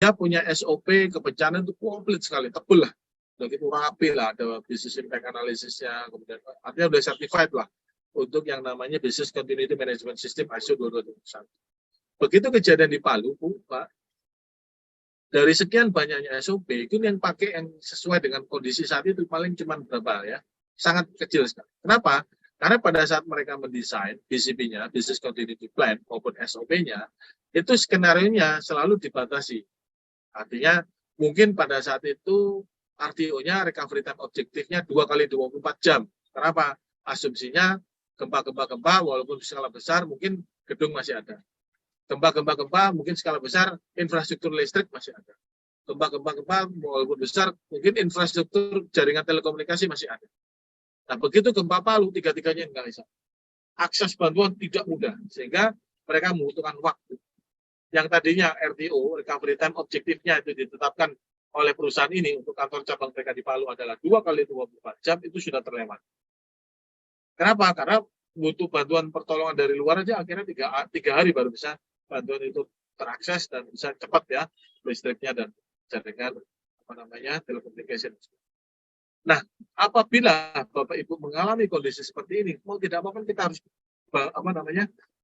mereka punya SOP kebencanaan itu komplit sekali, tebel lah. Begitu rapi lah, ada business impact analysisnya, kemudian artinya udah certified lah untuk yang namanya Business Continuity Management System ISO 22201. Begitu kejadian di Palu, Pak, dari sekian banyaknya SOP, itu yang pakai yang sesuai dengan kondisi saat itu paling cuma berapa ya, sangat kecil sekali. Kenapa? Karena pada saat mereka mendesain BCP-nya, Business Continuity Plan, maupun SOP-nya, itu skenario-nya selalu dibatasi. Artinya, mungkin pada saat itu RTO-nya, recovery time objektifnya 2 kali 24 jam. Kenapa? Asumsinya gempa-gempa walaupun skala besar, mungkin gedung masih ada. Gempa-gempa mungkin skala besar, infrastruktur listrik masih ada. Gempa-gempa walaupun besar, mungkin infrastruktur jaringan telekomunikasi masih ada. Nah, begitu gempa Palu, tiga-tiganya nggak bisa. Akses bantuan tidak mudah, sehingga mereka membutuhkan waktu. Yang tadinya RTO, recovery time objektifnya itu ditetapkan oleh perusahaan ini untuk kantor cabang mereka di Palu adalah 2 kali 24 jam, itu sudah terlewat. Kenapa? Karena butuh bantuan pertolongan dari luar aja, akhirnya 3 hari baru bisa bantuan itu terakses dan bisa cepat ya, listriknya dan jaringan telekomunikasi. Nah, apabila Bapak Ibu mengalami kondisi seperti ini, mau tidak mau kan kita harus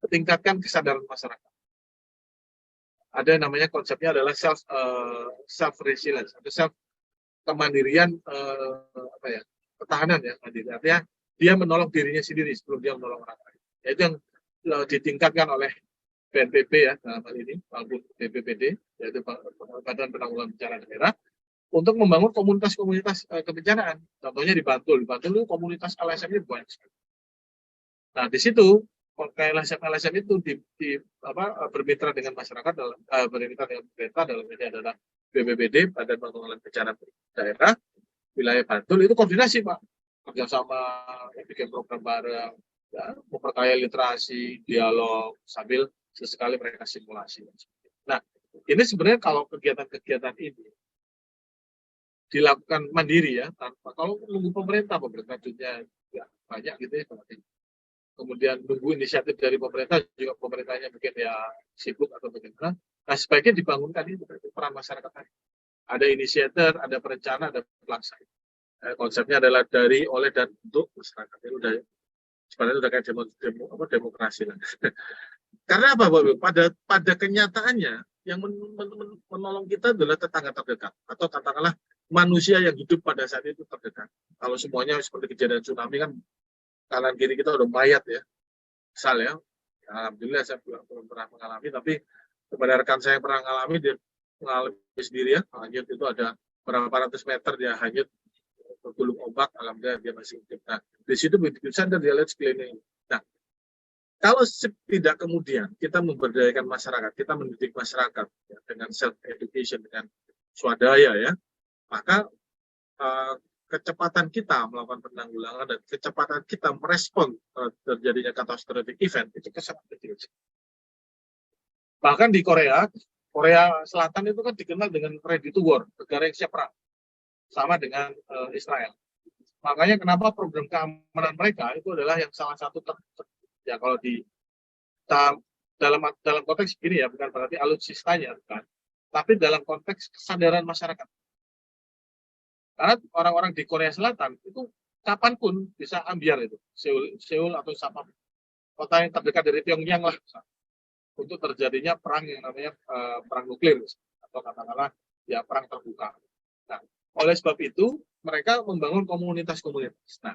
tingkatkan kesadaran masyarakat. Ada yang namanya konsepnya adalah self resilience atau self kemandirian pertahanan ya, mandiri. Artinya dia menolong dirinya sendiri sebelum dia menolong orang lain. Itu yang ditingkatkan oleh BNPB ya dalam hal ini, maupun BPBD, yaitu Badan Penanggulangan Bencana Daerah, untuk membangun komunitas-komunitas kebencanaan. Contohnya di Bantul itu komunitas LSM-nya banyak sekali. Nah, di situ LSM itu bermitra dengan masyarakat bermitra dengan pemerintah, dalam ini adalah BPBD, Badan Penanggulangan Bencana Daerah, wilayah Bantul itu koordinasi Pak, kerjasama, bikin program bareng, ya, memperkaya literasi, dialog, sambil sesekali mereka simulasi. Nah, ini sebenarnya kalau kegiatan-kegiatan ini dilakukan mandiri ya, tanpa kalau nunggu pemerintah dunia ya banyak gitu ya, kemudian nunggu inisiatif dari pemerintah juga pemerintahnya mungkin ya sibuk atau bagaimana. Nah, sebaiknya dibangunkan itu peran masyarakat tadi. Ada inisiator, ada perencana, ada pelaksana. Konsepnya adalah dari, oleh, dan untuk masyarakat. Itu udah sebenarnya udah kayak demokrasi lah. Karena apa, Bapak? Pada kenyataannya yang menolong kita adalah tetangga terdekat atau katakanlah manusia yang hidup pada saat itu terdekat. Kalau semuanya seperti kejadian tsunami kan kanan kiri kita udah mayat ya, misal ya. Alhamdulillah saya belum pernah mengalami, tapi kepada rekan saya yang pernah mengalami, dia mengalami sendiri ya, hanyut itu ada berapa ratus meter dia hanyut bergulung ombak, alhamdulillah dia masih hidup. Nah, di situ begitu sadar dia lihat sekeliling. Nah, kalau tidak kemudian kita memberdayakan masyarakat, kita mendidik masyarakat ya, dengan self education, dengan swadaya ya, maka kecepatan kita melakukan penanggulangan dan kecepatan kita merespon terjadinya catastrophic event itu sangat kecil. Bahkan di Korea Selatan itu kan dikenal dengan ready to war, negara yang siap perang, sama dengan Israel. Makanya kenapa program keamanan mereka itu adalah yang salah satu ya kalau di dalam konteks ini ya, bukan berarti alutsistanya bukan, tapi dalam konteks kesadaran masyarakat. Karena orang-orang di Korea Selatan itu kapanpun bisa ambiar itu, Seoul atau sama kota yang terdekat dari Pyongyang lah, untuk terjadinya perang yang namanya perang nuklir atau katakanlah ya perang terbuka. Nah, oleh sebab itu mereka membangun komunitas-komunitas. Nah,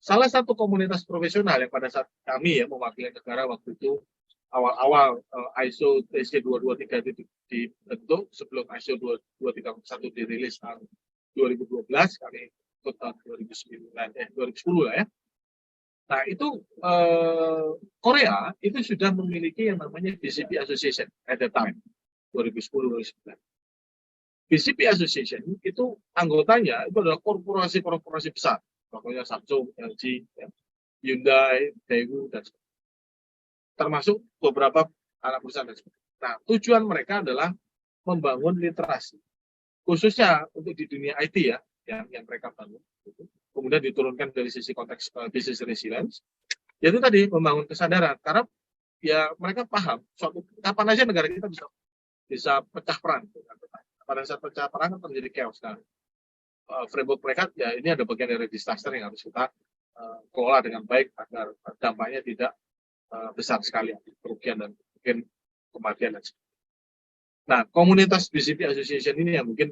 salah satu komunitas profesional yang pada saat kami ya mewakili negara waktu itu awal-awal ISO TC 223 dibentuk sebelum ISO 231 dirilis tahun 2012, kami ikut tahun 2010 lah ya. Nah, itu Korea itu sudah memiliki yang namanya BCP Association at the time, 2010-2009. BCP Association itu anggotanya itu adalah korporasi-korporasi besar, contohnya Samsung, LG, ya, Hyundai, Daewoo, dan termasuk beberapa anak perusahaan. Nah, tujuan mereka adalah membangun literasi, khususnya untuk di dunia IT ya, yang mereka bangun. Kemudian diturunkan dari sisi konteks business resilience, yaitu tadi membangun kesadaran. Karena ya mereka paham, kapan aja negara kita bisa pecah perang. pada saat pecah perang terjadi chaos. Nah, framework mereka ya ini ada bagian dari disaster yang harus kita kelola dengan baik agar dampaknya tidak besar sekali kerugian dan mungkin kematian dan sebagainya. Nah, komunitas BCP Association ini yang mungkin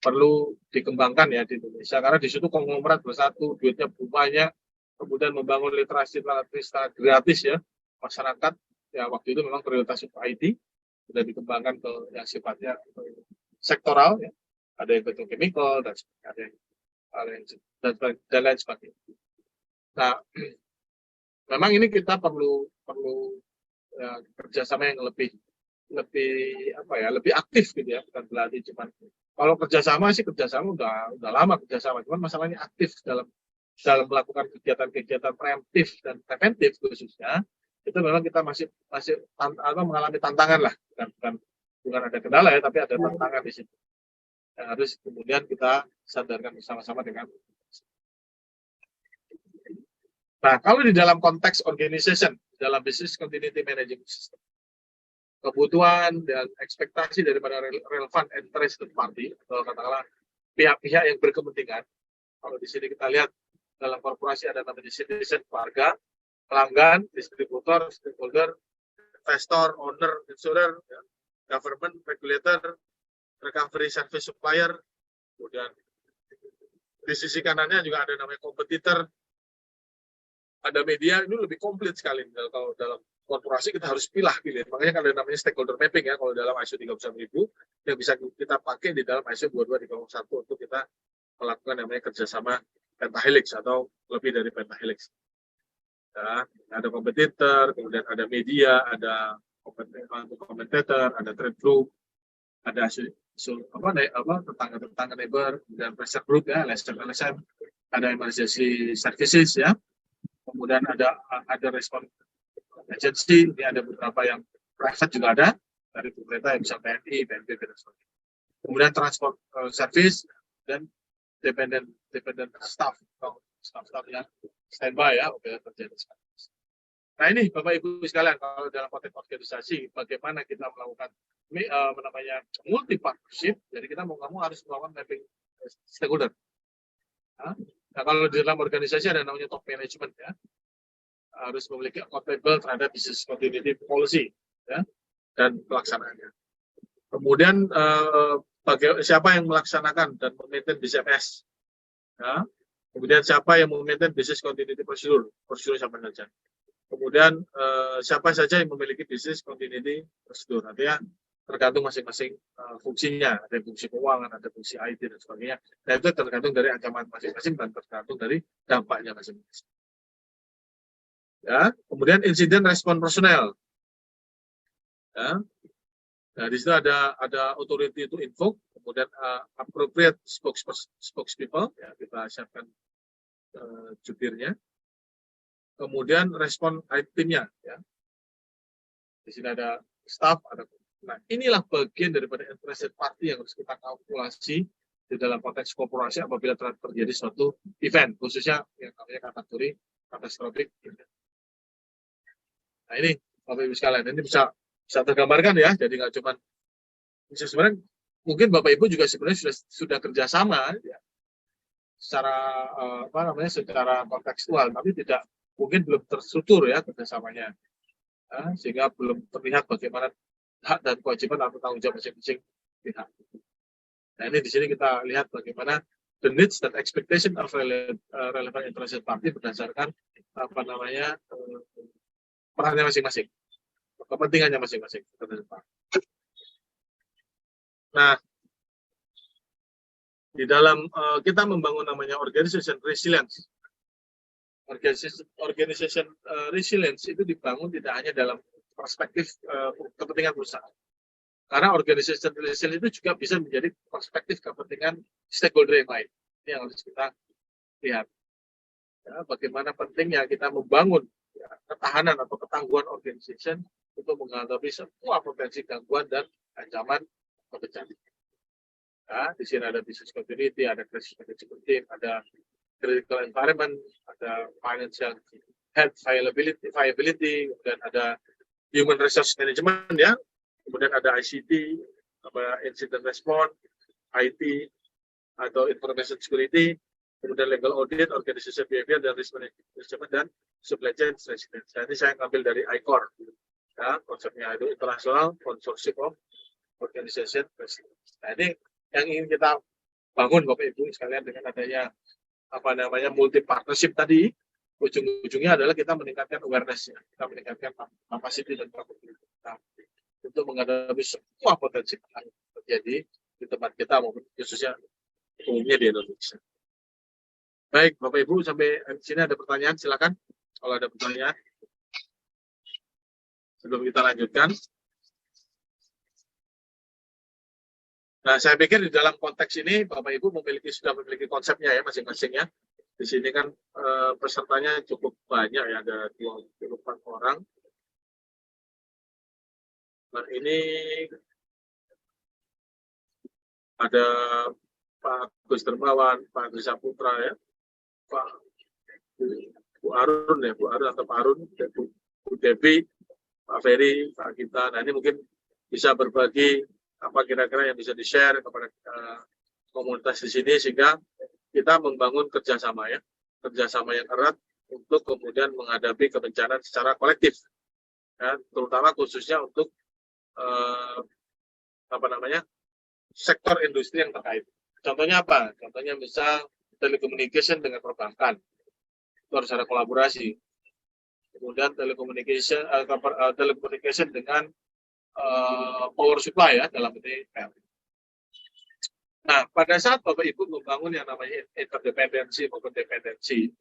perlu dikembangkan ya di Indonesia, karena di situ konglomerat bersatu, duitnya banyak, kemudian membangun literasi secara gratis ya, masyarakat ya waktu itu memang prioritas untuk IT, sudah dikembangkan ke yang sifatnya sektoral ya, ada yang petrochemical dan sebagainya, dan lain sebagainya. Nah, memang ini kita perlu ya, kerjasama yang lebih aktif gitu ya, bukan berarti cuman kalau kerjasama udah lama kerjasama, cuman masalahnya aktif dalam melakukan kegiatan-kegiatan preemptif dan preventif khususnya itu memang kita masih mengalami tantangan lah, bukan ada kendala ya, tapi ada tantangan di situ yang harus kemudian kita sadarkan bersama-sama dengan. Nah, kalau di dalam konteks organization, dalam business continuity management system, kebutuhan dan ekspektasi daripada relevan interested party atau katakanlah pihak-pihak yang berkepentingan. Kalau di sini kita lihat dalam korporasi ada namanya citizen, warga, pelanggan, distributor, stakeholder, investor, owner, insurer, ya, government, regulator, recovery service supplier, kemudian di sisi kanannya juga ada namanya kompetitor, ada media. Ini lebih komplit sekali kalau dalam korporasi kita harus pilih. Makanya kalau namanya stakeholder mapping ya, kalau dalam ISO 31000 yang bisa kita pakai di dalam ISO 22301 untuk kita melakukan namanya kerjasama pentahelix atau lebih dari pentahelix. Ya, ada kompetitor, kemudian ada media, ada komentator, ada trade group, ada tetangga neighbor, kemudian pressure group ya, LSM, ada emergency services ya, kemudian ada respon agency, ini ada beberapa yang private juga ada, dari pemerintah yang bisa TNI, BNPB, dan sebagainya. Kemudian transport service dan dependent staff, atau staff yang standby ya, oke terjadi sekarang. Nah ini Bapak Ibu sekalian, kalau dalam konteks organisasi, bagaimana kita melakukan multi partnership, jadi kita mau nggak mau harus melakukan mapping stakeholder. Nah kalau di dalam organisasi ada namanya top management ya, harus memiliki accountable terhadap business continuity policy ya, dan pelaksanaannya. Kemudian siapa yang melaksanakan dan memaintain BCMS ya. Kemudian siapa yang memaintain business continuity prosedur siapa saja. Kemudian siapa saja yang memiliki business continuity prosedur, artinya tergantung masing-masing fungsinya, ada fungsi keuangan, ada fungsi IT dan sebagainya. Dan itu tergantung dari ancaman masing-masing dan tergantung dari dampaknya masing-masing. Ya, kemudian insiden respon personel. Ya. Nah, di situ ada authority to invoke, kemudian appropriate spokespeople, ya, kita siapkan jubirnya. Kemudian respon timnya, ya. Di sini ada staff, nah inilah bagian daripada interested party yang harus kita kalkulasi di dalam konteks korporasi apabila terjadi suatu event, khususnya yang namanya kategori katastrofik. Nah ini Bapak Ibu sekalian, ini bisa tergambarkan ya, jadi nggak cuma sebenarnya mungkin Bapak Ibu juga sebenarnya sudah kerjasama ya, secara kontekstual, tapi mungkin belum terstruktur ya kerjasamanya, ya, sehingga belum terlihat bagaimana hak dan kewajiban atau tanggung jawab masing-masing pihak. Nah ini di sini kita lihat bagaimana the needs dan expectation of relevant interested party berdasarkan perannya masing-masing, kepentingannya masing-masing. Nah, di dalam kita membangun namanya organization resilience. Organization resilience itu dibangun tidak hanya dalam perspektif kepentingan perusahaan. Karena organization resilience itu juga bisa menjadi perspektif kepentingan stakeholder yang lain. Ini yang harus kita lihat. Ya, bagaimana pentingnya kita membangun ketahanan atau ketangguhan organization untuk menghadapi semua potensi gangguan dan ancaman kebencanaan. Ya, di sini ada business continuity, ada crisis management team, ada critical environment, ada financial health viability, dan ada human resource management ya, kemudian ada ICT, incident response, IT atau information security, kemudian legal audit, organization behavior, dan risk management, dan supply chain resilience. Nah, ini saya ngambil dari ICOR, ya, konsepnya itu International Consortium of Organization Resilience. Nah, ini yang ingin kita bangun Bapak Ibu sekalian dengan adanya multi partnership tadi. Ujung-ujungnya adalah kita meningkatkan awareness-nya, kita meningkatkan capacity dan capability kita untuk menghadapi semua potensi yang terjadi di tempat kita maupun khususnya umumnya di Indonesia. Baik, Bapak Ibu, sampai di sini ada pertanyaan, silakan. Kalau ada pertanyaan, sebelum kita lanjutkan. Nah, saya pikir di dalam konteks ini, Bapak Ibu sudah memiliki konsepnya ya masing-masing ya. Di sini kan pesertanya cukup banyak ya, ada 24 orang. Nah, ini ada Pak Gus Dermawan, Pak Andri Saputra ya, Pak Bu Arun ya, Bu Arun atau Pak Arun, Bu Devi, Pak Ferry, Pak Gita. Nah, ini mungkin bisa berbagi apa kira-kira yang bisa di-share kepada komunitas di sini sehingga kita membangun kerjasama ya, kerjasama yang erat untuk kemudian menghadapi kebencanaan secara kolektif, ya, terutama khususnya untuk sektor industri yang terkait. Contohnya apa? Contohnya misal telecommunication dengan perbankan, itu harus ada kolaborasi. Kemudian telecommunication dengan power supply ya dalam ini. Nah, pada saat Bapak Ibu membangun yang namanya interdependensi maupun dependensi,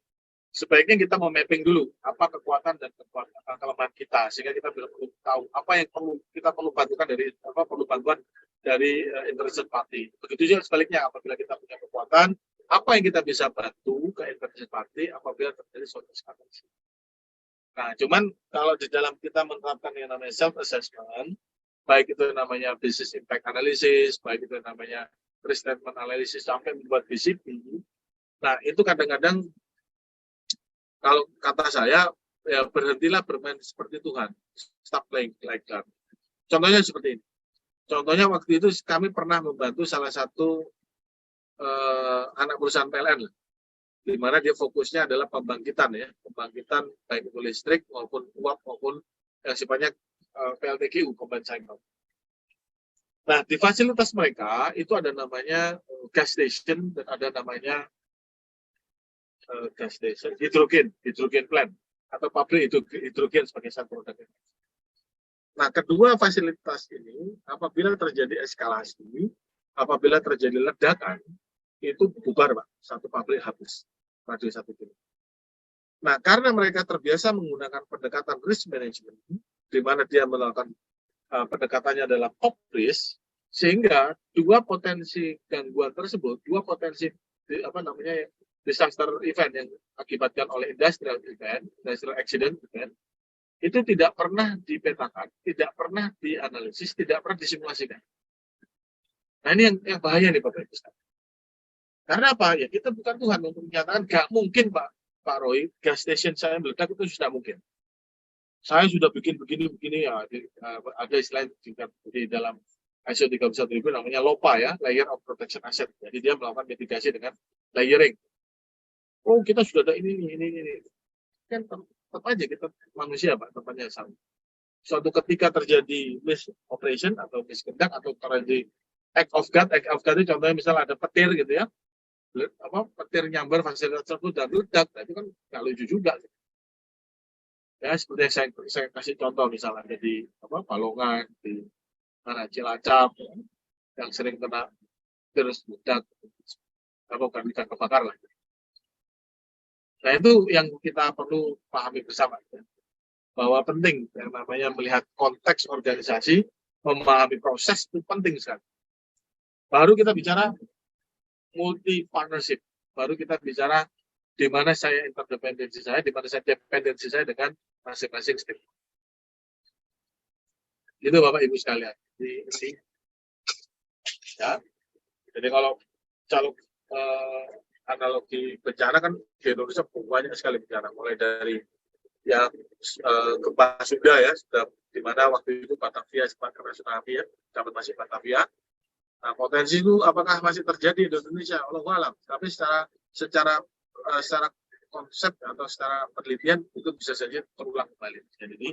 sebaiknya kita memapping dulu apa kekuatan dan kelemahan kita, sehingga kita perlu tahu apa yang kita perlu bantukan dari interested party. Begitu juga sebaliknya, apabila kita punya kekuatan, apa yang kita bisa bantu ke interested party apabila terjadi suatu eskalasi. Nah, cuman kalau di dalam kita menerapkan yang namanya self-assessment, baik itu namanya business impact analysis, baik itu namanya risk statement analysis, sampai membuat BCP, nah itu kadang-kadang kalau kata saya, ya berhentilah bermain seperti Tuhan. Stop playing like God. Contohnya seperti ini. Contohnya waktu itu kami pernah membantu salah satu anak perusahaan PLN, di mana dia fokusnya adalah pembangkitan ya, pembangkitan baik itu listrik maupun uap maupun yang sifatnya PLTGU, combined cycle. Nah, di fasilitas mereka itu ada namanya gas station dan ada namanya gas station, hidrogen plant atau pabrik hidrogen sebagai satu produk. Nah, kedua fasilitas ini apabila terjadi eskalasi, apabila terjadi ledakan, itu bubar Pak, satu pabrik habis, radius 1 km. Nah, karena mereka terbiasa menggunakan pendekatan risk management, di mana dia melakukan pendekatannya adalah top risk, sehingga dua potensi gangguan tersebut, dua potensi disaster event yang akibatkan oleh industrial accident event, itu tidak pernah dipetakan, tidak pernah dianalisis, tidak pernah disimulasikan. Nah, ini yang bahaya nih Bapak Ibu. Karena apa? Ya kita bukan Tuhan untuk menyatakan gak mungkin Pak Roy, gas station saya meledak itu sudah mungkin. Saya sudah bikin begini ya, ada istilah di dalam ISO 31000 namanya LOPA ya, Layer of Protection Asset. Jadi dia melakukan mitigasi dengan layering. Oh, kita sudah ada ini. Kan tetap aja kita manusia Pak, tempatnya sama. Suatu ketika terjadi misoperation atau misconduct atau terjadi act of God itu contohnya misalnya ada petir gitu ya. Petir nyambar fasilitas tersebut dan ledak, itu kan nggak lucu juga. Ya, seperti yang saya kasih contoh misalnya di Balongan, di Cilacap, ya, yang sering kena terus ledak, bukan kebakar lah. Nah, itu yang kita perlu pahami bersama, ya. Bahwa penting yang namanya melihat konteks organisasi, memahami proses itu penting sekali. Baru kita bicara multi partnership, baru kita bicara di mana saya interdependensi saya, di mana saya dependensi saya dengan masing-masing step. Itu Bapak Ibu sekalian. Ya. Jadi kalau analogi bencana kan di Indonesia banyak sekali bencana, mulai dari yang gempa sudah ya, sudah di mana waktu itu Batavia sempat kena tsunami ya, dapat masih Batavia. Nah, potensi itu apakah masih terjadi di Indonesia? Allahu alam. Tapi secara konsep atau secara penelitian itu bisa saja terulang kembali. Jadi